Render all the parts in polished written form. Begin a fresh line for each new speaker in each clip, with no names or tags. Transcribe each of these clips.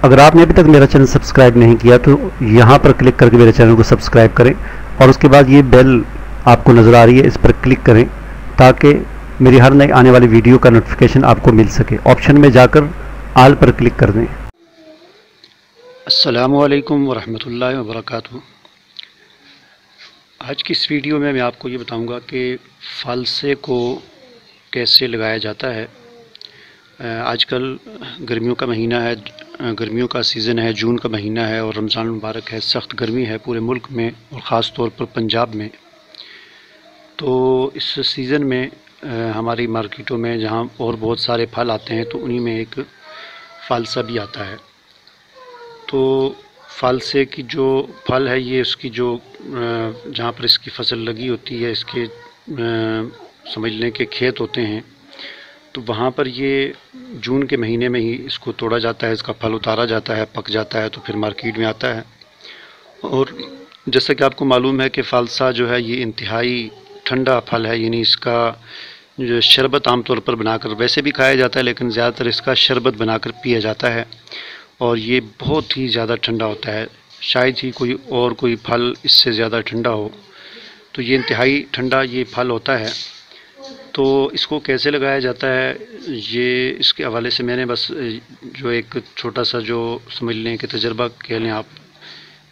अगर आपने अभी तक मेरा चैनल सब्सक्राइब नहीं किया तो यहाँ पर क्लिक करके मेरे चैनल को सब्सक्राइब करें और उसके बाद ये बेल आपको नज़र आ रही है, इस पर क्लिक करें ताकि मेरी हर नई आने वाली वीडियो का नोटिफिकेशन आपको मिल सके। ऑप्शन में जाकर आल पर क्लिक कर दें।
अस्सलामुअलैकुम वरहमतुल्लाहि वबरकातुहू। आज की इस वीडियो में मैं आपको ये बताऊंगा कि फ़ालसे को कैसे लगाया जाता है। आजकल गर्मियों का महीना है, गर्मियों का सीज़न है, जून का महीना है और रमज़ान मुबारक है। सख्त गर्मी है पूरे मुल्क में और ख़ास तौर पर पंजाब में। तो इस सीज़न में हमारी मार्केटों में जहाँ और बहुत सारे फल आते हैं तो उन्हीं में एक फ़ालसा भी आता है। तो फ़ालसे की जो फल है ये उसकी जो जहाँ पर इसकी फसल लगी होती है, इसके समझ लें कि खेत होते हैं, तो वहाँ पर ये जून के महीने में ही इसको तोड़ा जाता है, इसका फल उतारा जाता है, पक जाता है तो फिर मार्केट में आता है। और जैसा कि आपको मालूम है कि फ़ालसा जो है ये इंतहाई ठंडा फल है, यानी इसका जो शरबत आमतौर पर बनाकर वैसे भी खाया जाता है लेकिन ज़्यादातर इसका शरबत बनाकर पिया जाता है और ये बहुत ही ज़्यादा ठंडा होता है। शायद ही कोई फल इससे ज़्यादा ठंडा हो। तो ये इंतहाई ठंडा ये फल होता है। तो इसको कैसे लगाया जाता है, ये इसके हवाले से मैंने बस जो एक छोटा सा जो समझ लें कि तजर्बा कह लें आप,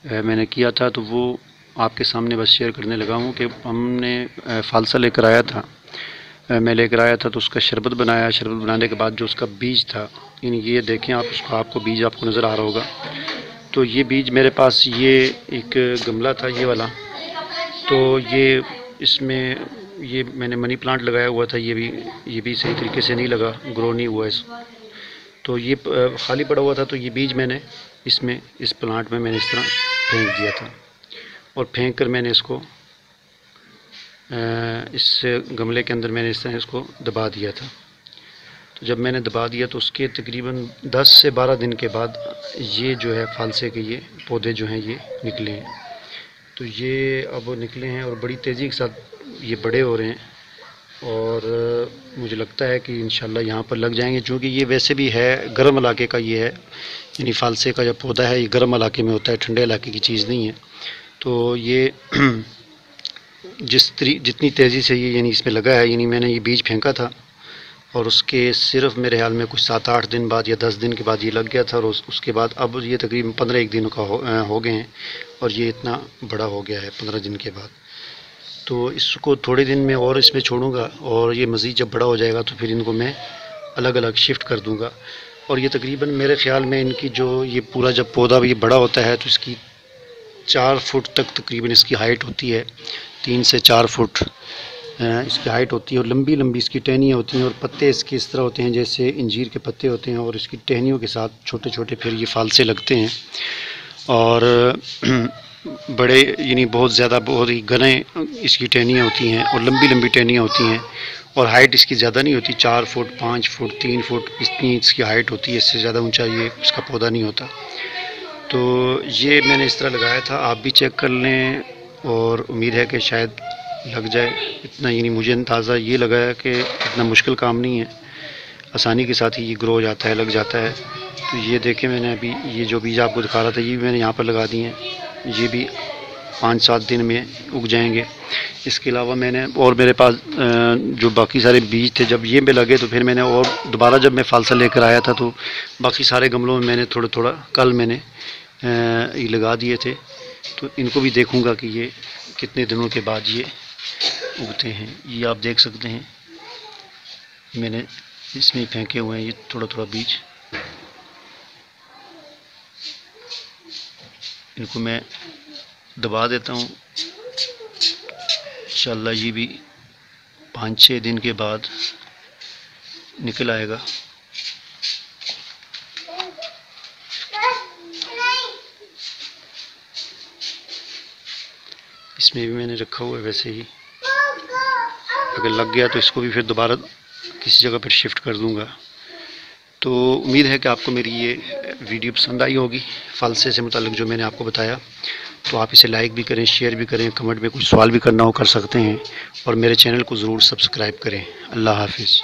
मैंने किया था तो वो आपके सामने बस शेयर करने लगा हूँ कि हमने फ़ालसा लेकर आया था, मैं लेकर आया था तो उसका शरबत बनाया। शरबत बनाने के बाद जो उसका बीज था, यानी ये देखें आप, उसका आपको बीज आपको नज़र आ रहा होगा। तो ये बीज मेरे पास ये एक गमला था ये वाला, तो ये इसमें ये मैंने मनी प्लांट लगाया हुआ था, ये भी सही तरीके से नहीं लगा, ग्रो नहीं हुआ इस। तो ये खाली पड़ा हुआ था तो ये बीज मैंने इसमें इस प्लांट में मैंने इस तरह फेंक दिया था और फेंक कर मैंने इसको इस गमले के अंदर मैंने इस तरह इसको दबा दिया था। तो जब मैंने दबा दिया तो उसके तकरीबन 10 से 12 दिन के बाद ये जो है फ़ालसे के ये पौधे जो हैं ये निकले हैं। तो ये अब निकले हैं और बड़ी तेज़ी के साथ ये बड़े हो रहे हैं और मुझे लगता है कि इंशाल्लाह यहाँ पर लग जाएंगे, क्योंकि ये वैसे भी है गर्म इलाके का ये है, यानी फ़ालसे का जो पौधा है ये गर्म इलाके में होता है, ठंडे इलाके की चीज़ नहीं है। तो ये जितनी तेज़ी से ये यानी इसमें लगा है, यानी मैंने ये बीज फेंका था और उसके सिर्फ मेरे ख्याल में कुछ 7-8 दिन बाद या 10 दिन के बाद ये लग गया था और उसके बाद अब ये तकरीबन 15 दिनों का हो गए हैं और ये इतना बड़ा हो गया है 15 दिन के बाद। तो इसको थोड़े दिन में और इसमें छोड़ूंगा और ये मज़ीद जब बड़ा हो जाएगा तो फिर इनको मैं अलग अलग शिफ्ट कर दूँगा। और ये तकरीबन मेरे ख़्याल में इनकी जो ये पूरा जब पौधा ये बड़ा होता है तो इसकी 4 फुट तक तकरीबन इसकी हाइट होती है, 3 से 4 फुट इसकी हाइट होती है और लंबी लंबी इसकी टहनियाँ होती हैं और पत्ते इसके इस तरह होते हैं जैसे इंजीर के पत्ते होते हैं और इसकी टहनियों के साथ छोटे छोटे फिर ये फ़ालसे लगते हैं और बड़े यानी बहुत ही घने इसकी टहनियाँ होती हैं और लंबी लंबी टहनियाँ होती हैं और हाइट इसकी ज़्यादा नहीं होती, 4 फुट 5 फुट 3 फुट इतनी इसकी हाइट होती है, इससे ज़्यादा ऊँचा ये इसका पौधा नहीं होता। तो ये मैंने इस तरह लगाया था, आप भी चेक कर लें और उम्मीद है कि शायद लग जाए। इतना यानी मुझे अंदाज़ा ये लगा है कि इतना मुश्किल काम नहीं है, आसानी के साथ ही ये ग्रो हो जाता है, लग जाता है। तो ये देखें मैंने अभी ये जो बीज आपको दिखा रहा था ये भी मैंने यहाँ पर लगा दिए हैं, ये भी 5-7 दिन में उग जाएंगे। इसके अलावा मैंने और मेरे पास जो बाकी सारे बीज थे जब ये में लगे तो फिर मैंने और दोबारा जब मैं फ़ालसा लेकर आया था तो बाकी सारे गमलों में मैंने थोड़ा थोड़ा कल मैंने ये लगा दिए थे। तो इनको भी देखूंगा कि ये कितने दिनों के बाद ये उगते हैं। ये आप देख सकते हैं मैंने इसमें फेंके हुए हैं ये थोड़ा थोड़ा बीज, इनको मैं दबा देता हूँ। इंशाल्लाह ये भी 5-6 दिन के बाद निकल आएगा। इसमें भी मैंने रखा हुआ है वैसे ही, अगर लग गया तो इसको भी फिर दोबारा किसी जगह पर शिफ्ट कर दूंगा। तो उम्मीद है कि आपको मेरी ये वीडियो पसंद आई होगी फ़ालसे से मुताल्लिक़ जो मैंने आपको बताया। तो आप इसे लाइक भी करें, शेयर भी करें, कमेंट में कुछ सवाल भी करना हो कर सकते हैं और मेरे चैनल को ज़रूर सब्सक्राइब करें। अल्लाह हाफ़िज़।